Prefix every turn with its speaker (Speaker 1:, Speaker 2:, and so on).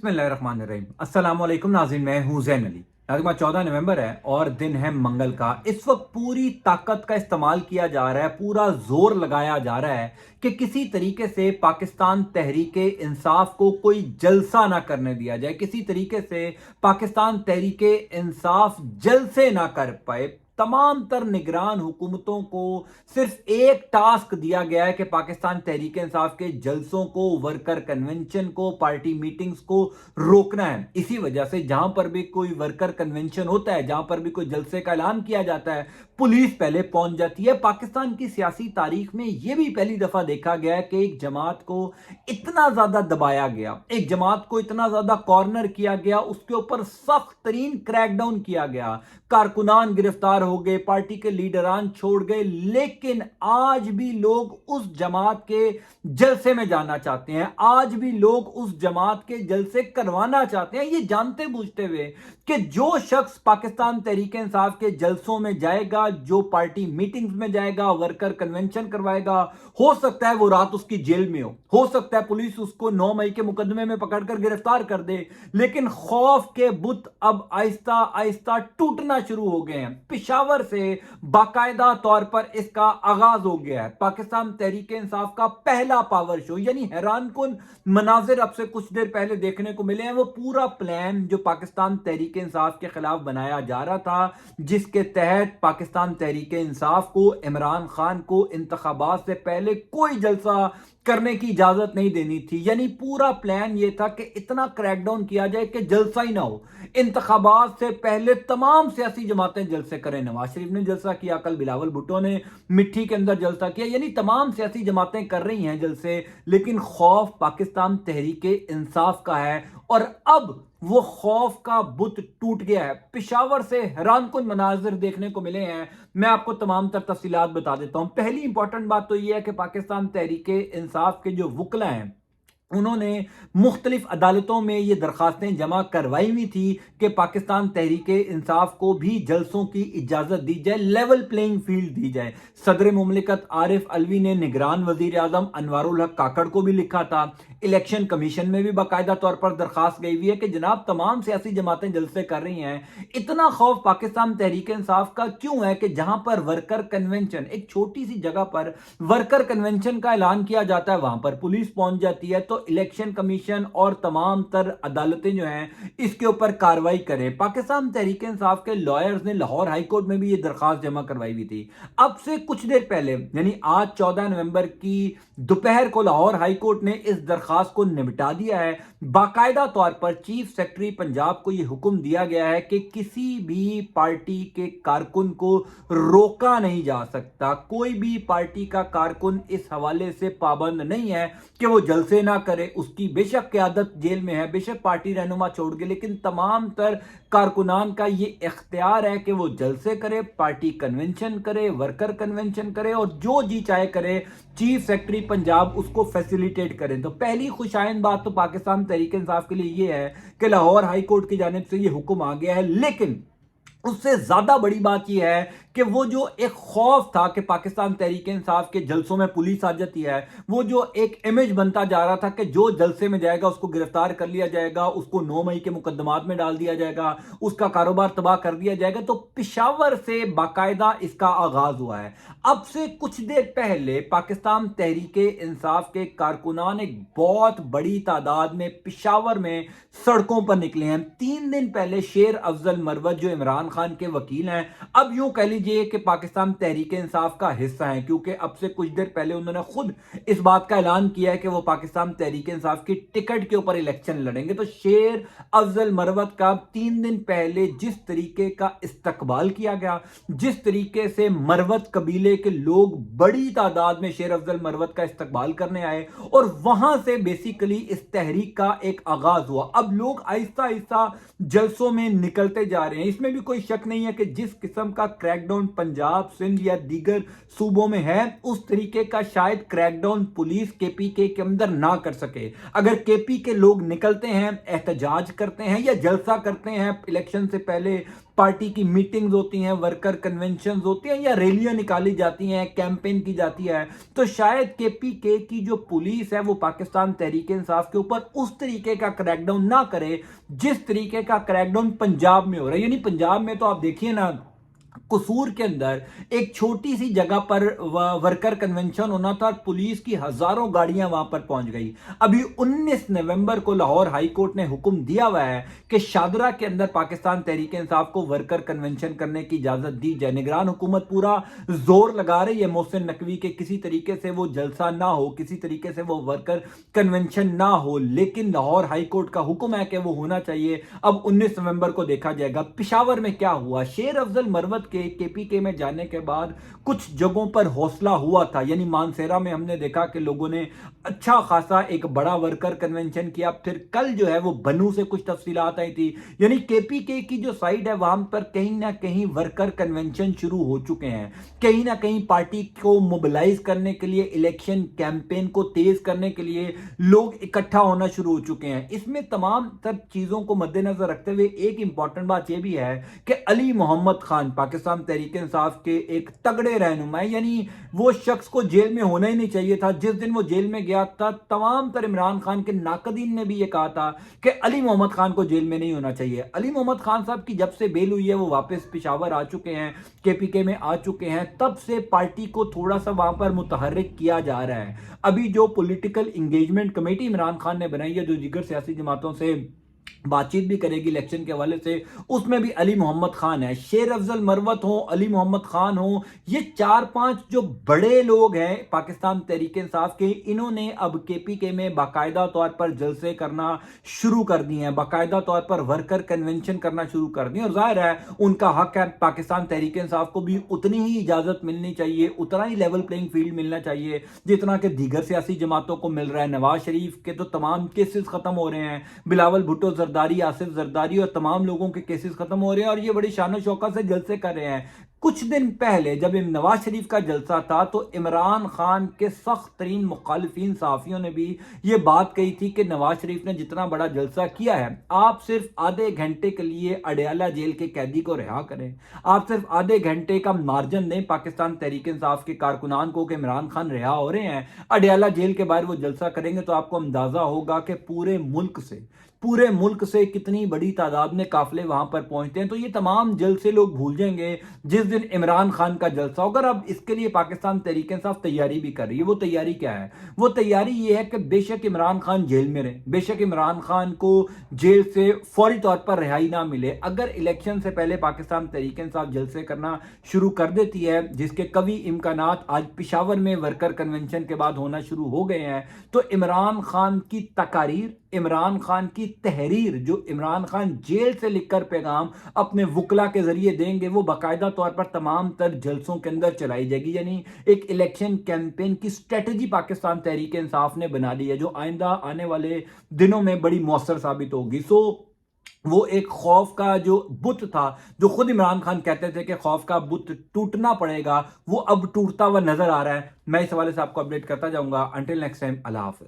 Speaker 1: बिस्मिल्लाहिर्रहमानिर्रहीम। अस्सलाम वालेकुम नाज़रीन, मैं हूं ज़ैन अली। नाज़रीन, 14 नवंबर है और दिन है मंगल का। इस वक्त पूरी ताकत का इस्तेमाल किया जा रहा है, पूरा जोर लगाया जा रहा है कि किसी तरीके से पाकिस्तान तहरीके इंसाफ को कोई जलसा ना करने दिया जाए, किसी तरीके से पाकिस्तान तहरीके इंसाफ जलसे ना कर पाए। तमाम तर निगरान हुकूमतों को सिर्फ एक टास्क दिया गया है कि पाकिस्तान तहरीक इंसाफ के जलसों को, वर्कर कन्वेंशन को, पार्टी मीटिंग्स को रोकना है। इसी वजह से जहां पर भी कोई वर्कर कन्वेंशन होता है, जहां पर भी कोई जलसे का ऐलान किया जाता है, पुलिस पहले पहुंच जाती है। पाकिस्तान की सियासी तारीख में यह भी पहली दफा देखा गया है कि एक जमात को इतना ज्यादा दबाया गया, एक जमात को इतना ज्यादा कॉर्नर किया गया, उसके ऊपर सख्त तरीन क्रैकडाउन किया गया। कारकुनान गिरफ्तार हो गए, पार्टी के लीडरान छोड़ गए, लेकिन आज भी लोग उस जमात के जलसे में जाना चाहते हैं, आज भी लोग उस जमात के जलसे करवाना चाहते हैं, ये जानते बूझते हुए कि जो शख्स पाकिस्तान तहरीक इंसाफ के जलसों में जाएगा, जो पार्टी मीटिंग्स में जाएगा, वर्कर कन्वेंशन करवाएगा, हो सकता है वो रात उसकी जेल में हो सकता है पुलिस उसको 9 मई के मुकदमे में पकड़कर गिरफ्तार कर दे, लेकिन खौफ के बुत अब आहिस्ता आहिस्ता टूटना शुरू हो गए हैं। पिशावर से बाकायदा तौर पर इसका आगाज हो गया है। पाकिस्तान तहरीक इंसाफ का पहला पावर शो, यानी हैरानकुन मनाजिर अब से कुछ देर पहले देखने को मिले हैं। वो पूरा प्लान जो पाकिस्तान तहरीक इंसाफ के खिलाफ बनाया जा रहा था, जिसके तहत पाकिस्तान तहरीक इंसाफ को इमरान खान को इंतखाबात से पहले कोई जलसा करने की इजाजत नहीं देनी थी। यानी पूरा प्लान यह था कि इतना क्रैकडाउन किया जाए कि जलसा ही ना हो। इंतखाबात से पहले तमाम सियासी जमातें जलसे करें। नवाज शरीफ ने जलसा किया, कल बिलावल भुट्टो ने मिट्टी के अंदर जलसा किया, यानी तमाम सियासी जमातें कर रही हैं जलसे, लेकिन खौफ पाकिस्तान तहरीके इंसाफ का है और अब वो खौफ का बुत टूट गया है। पिशावर से हैरानकुन मनाजिर देखने को मिले हैं। मैं आपको तमाम तर तफसीलात बता देता हूं। पहली इंपॉर्टेंट बात तो यह है कि पाकिस्तान तहरीके इंसाफ के जो वुकला हैं, उन्होंने मुख्तलिफ अदालतों में ये दरखास्तें जमा करवाई हुई थी कि पाकिस्तान तहरीके इंसाफ को भी जलसों की इजाजत दी जाए, लेवल प्लेइंग फील्ड दी जाए। सदर मुमलिकत आरिफ अलवी ने निगरान वजीर आजम अनवारुल हक काकड़ को भी लिखा था। इलेक्शन कमीशन में भी बाकायदा तौर पर दरखास्त गई हुई है कि जनाब तमाम सियासी जमातें जलसे कर रही हैं, इतना खौफ पाकिस्तान तहरीक इंसाफ का क्यों है कि जहां पर वर्कर कन्वेंशन, एक छोटी सी जगह पर वर्कर कन्वेंशन का ऐलान किया जाता है, वहां पर पुलिस पहुंच जाती है। तो इलेक्शन कमीशन और तमाम तर अदालतें जो हैं इसके ऊपर कार्रवाई करें। पाकिस्तान तहरीक इंसाफ के लॉयर्स ने लाहौर हाई कोर्ट में भी ये दरखास्त जमा करवाई हुई थी। अब से कुछ देर पहले, यानी आज 14 नवंबर की दोपहर को लाहौर हाई कोर्ट ने इस दरखास्त को निपटा दिया है। बाकायदा तौर पर चीफ सेक्रेटरी पंजाब को यह हुक्म दिया गया है कि किसी भी पार्टी के कारकुन को रोका नहीं जा सकता। कोई भी पार्टी का कारकुन इस हवाले से पाबंद नहीं है कि वो जलसे ना करे। उसकी बेशक क़यादत जेल में है, बेशक पार्टी रहनुमा छोड़ गए, लेकिन तमाम तर कारकुनान का ये इख्तियार है कि वो जलसे करे, पार्टी कन्वेंशन करे, वर्कर कन्वेंशन करे और जो जी चाहे करे। चीफ सेक्रेटरी पंजाब उसको फैसिलिटेट करें। तो पहली खुशाइंद बात तो पाकिस्तान तहरीक इंसाफ के लिए ये है कि लाहौर हाई कोर्ट की जानिब से ये हुक्म आ गया है, लेकिन उससे ज्यादा बड़ी बात यह है कि वो जो एक खौफ था कि पाकिस्तान तहरीक इंसाफ के जलसों में पुलिस आ जाती है, वो जो एक इमेज बनता जा रहा था कि जो जलसे में जाएगा उसको गिरफ्तार कर लिया जाएगा, उसको 9 मई के मुकदमात में डाल दिया जाएगा, उसका कारोबार तबाह कर दिया जाएगा। तो पिशावर से बाकायदा इसका आगाज हुआ है। अब से कुछ देर पहले पाकिस्तान तहरीके इंसाफ के कारकुनान एक बहुत बड़ी तादाद में पिशावर में सड़कों पर निकले हैं। 3 दिन पहले शेर अफजल मरवत जो इमरान खान के वकील हैं, अब यूं कह लीजिए कि पाकिस्तान तहरीक इंसाफ का हिस्सा है, क्योंकि अब से कुछ देर पहले उन्होंने खुद इस बात का ऐलान किया है कि वो पाकिस्तान तहरीक इंसाफ की टिकट के ऊपर इलेक्शन लड़ेंगे। तो शेर अफजल मरवत का 3 दिन पहले जिस तरीके का इस्तकबाल किया गया, जिस तरीके से मरवत कबीले के लोग बड़ी तादाद में शेर अफजल मरवत का इस्तकबाल करने आए और वहां से बेसिकली इस तहरीक का एक आगाज हुआ। अब लोग आहिस्ता आहिस्ता जलसों में निकलते जा रहे हैं। इसमें भी कोई शक नहीं है कि जिस किस्म का क्रैकडाउन पंजाब, सिंध या दीगर सूबों में है, उस तरीके का शायद क्रैकडाउन पुलिस केपीके के अंदर ना कर सके। अगर केपी के लोग निकलते हैं, एहतजाज करते हैं या जलसा करते हैं इलेक्शन से पहले, पार्टी की मीटिंग्स होती हैं, वर्कर कन्वेंशन होती हैं या रैलियां निकाली जाती हैं, कैंपेन की जाती है, तो शायद केपीके की जो पुलिस है वो पाकिस्तान तहरीक इंसाफ के ऊपर उस तरीके का क्रैकडाउन ना करे जिस तरीके का क्रैकडाउन पंजाब में हो रहा है। यानी पंजाब में तो आप देखिए ना, कसूर के अंदर एक छोटी सी जगह पर वर्कर कन्वेंशन होना था और पुलिस की हजारों गाड़ियां वहां पर पहुंच गई। अभी 19 नवंबर को लाहौर हाई कोर्ट ने हुक्म दिया हुआ है कि शादरा के अंदर पाकिस्तान तहरीक इंसाफ को वर्कर कन्वेंशन करने की इजाजत दी जाए। निगरान हुकूमत पूरा जोर लगा रही है मोहसिन नकवी के किसी तरीके से वो जलसा ना हो, किसी तरीके से वो वर्कर कन्वेंशन ना हो, लेकिन लाहौर हाई कोर्ट का हुक्म है कि वो होना चाहिए। अब 19 नवंबर को देखा जाएगा। पिशावर में क्या हुआ, शेर अफजल मरवत के केपीके में जाने के बाद कुछ जगहों पर हौसला हुआ था। यानी मानसेरा में हमने देखा कि लोगों ने अच्छा खासा एक बड़ा वर्कर कन्वेंशन किया। फिर कल जो है वो बनू से कुछ तफसीलात आई थी। यानी केपीके की जो साइड है वहां पर कहीं ना कहीं वर्कर कन्वेंशन शुरू हो चुके हैं। कहीं ना कहीं पार्टी को मोबिलाइज करने के लिए, इलेक्शन कैंपेन को तेज करने के लिए लोग इकट्ठा होना शुरू हो चुके हैं। इसमें तमाम सब चीजों को मद्देनजर रखते हुए एक इंपॉर्टेंट बात यह भी है कि अली मोहम्मद खान पाकिस्तान तहरीक इंसाफ के एक तगड़े रहनुमा, यानी वो शख्स को जेल में होना ही नहीं चाहिए था। जिस दिन वो जेल में गया था, तमाम तर इमरान खान के नाकदीन ने भी ये कहा था कि अली मोहम्मद खान को जेल में नहीं होना चाहिए। अली मोहम्मद खान साहब की जब से बेल हुई है वो वापस पिशावर आ चुके हैं, केपीके में आ चुके हैं। तब से पार्टी को थोड़ा सा वहां पर मुतहर्रिक किया जा रहा है। अभी जो political engagement committee Imran Khan ने बनाई है, जो दीगर सियासी जमातों से बातचीत भी करेगी इलेक्शन के हवाले से, उसमें भी अली मोहम्मद खान है। शेर अफजल मरवत हो, अली मोहम्मद खान हो, ये 4-5 जो बड़े लोग हैं पाकिस्तान तहरीक इंसाफ के, इन्होंने अब केपीके में बाकायदा तौर पर जलसे करना शुरू कर दिए हैं, बाकायदा तौर पर वर्कर कन्वेंशन करना शुरू कर दिए। और जाहिर है उनका हक है, पाकिस्तान तहरीक इंसाफ को भी उतनी ही इजाजत मिलनी चाहिए, उतना ही लेवल प्लेइंग फील्ड मिलना चाहिए जितना कि दीगर सियासी जमातों को मिल रहा है। नवाज शरीफ के तो तमाम केसेस खत्म हो रहे हैं, बिलावल भुट्टो, जरदारी, आसिफ जरदारी और तमाम लोगों के केसेस खत्म हो रहे हैं और ये बड़ी शान शौकत से जलसे कर रहे हैं। कुछ दिन पहले जब नवाज शरीफ का जलसा था तो इमरान खान के सख्त तरीन मुखालिफिन सहाफियों ने भी ये बात कही थी कि नवाज शरीफ ने जितना बड़ा जलसा किया है, आप सिर्फ आधे घंटे के लिए अडयाला जेल के कैदी को रिहा करें, आप सिर्फ आधे घंटे का मार्जिन दें पाकिस्तान तहरीक इंसाफ के कारकुनान को कि इमरान खान रिहा हो रहे हैं, अडयाला जेल के बाहर वो जलसा करेंगे तो आपको अंदाजा होगा कि पूरे मुल्क से कितनी बड़ी तादाद में काफिले वहां पर पहुंचते हैं। तो ये तमाम जलसे लोग भूल जाएंगे जिस दिन इमरान खान का जलसा होगा। अब इसके लिए पाकिस्तान तहरीक इंसाफ तैयारी भी कर रही है। वो तैयारी क्या है? वो तैयारी ये है कि बेशक इमरान खान जेल में रहे, बेशक इमरान खान को जेल से फौरी तौर पर रिहाई ना मिले, अगर इलेक्शन से पहले पाकिस्तान तहरीक इंसाफ जलसे करना शुरू कर देती है, जिसके कभी इम्कानात आज पिशावर में वर्कर कन्वेंशन के बाद होना शुरू हो गए हैं, तो इमरान खान की तकारीर, इमरान खान की तहरीर, जो इमरान खान जेल से लिखकर पैगाम अपने वकला के जरिए देंगे, वो बाकायदा तौर पर तमाम तर जलसों के अंदर चलाई जाएगी। यानी एक इलेक्शन कैंपेन की स्ट्रेटजी पाकिस्तान तहरीक इंसाफ ने बना ली है, जो आइंदा आने वाले दिनों में बड़ी मौसर साबित होगी। वो एक खौफ का जो बुत था, जो खुद इमरान खान कहते थे कि खौफ का बुत टूटना पड़ेगा, वो अब टूटता हुआ नजर आ रहा है। मैं इस हवाले से आपको अपडेट करता जाऊंगा। अंटिल नेक्स्ट टाइम, अल्लाह हाफिज।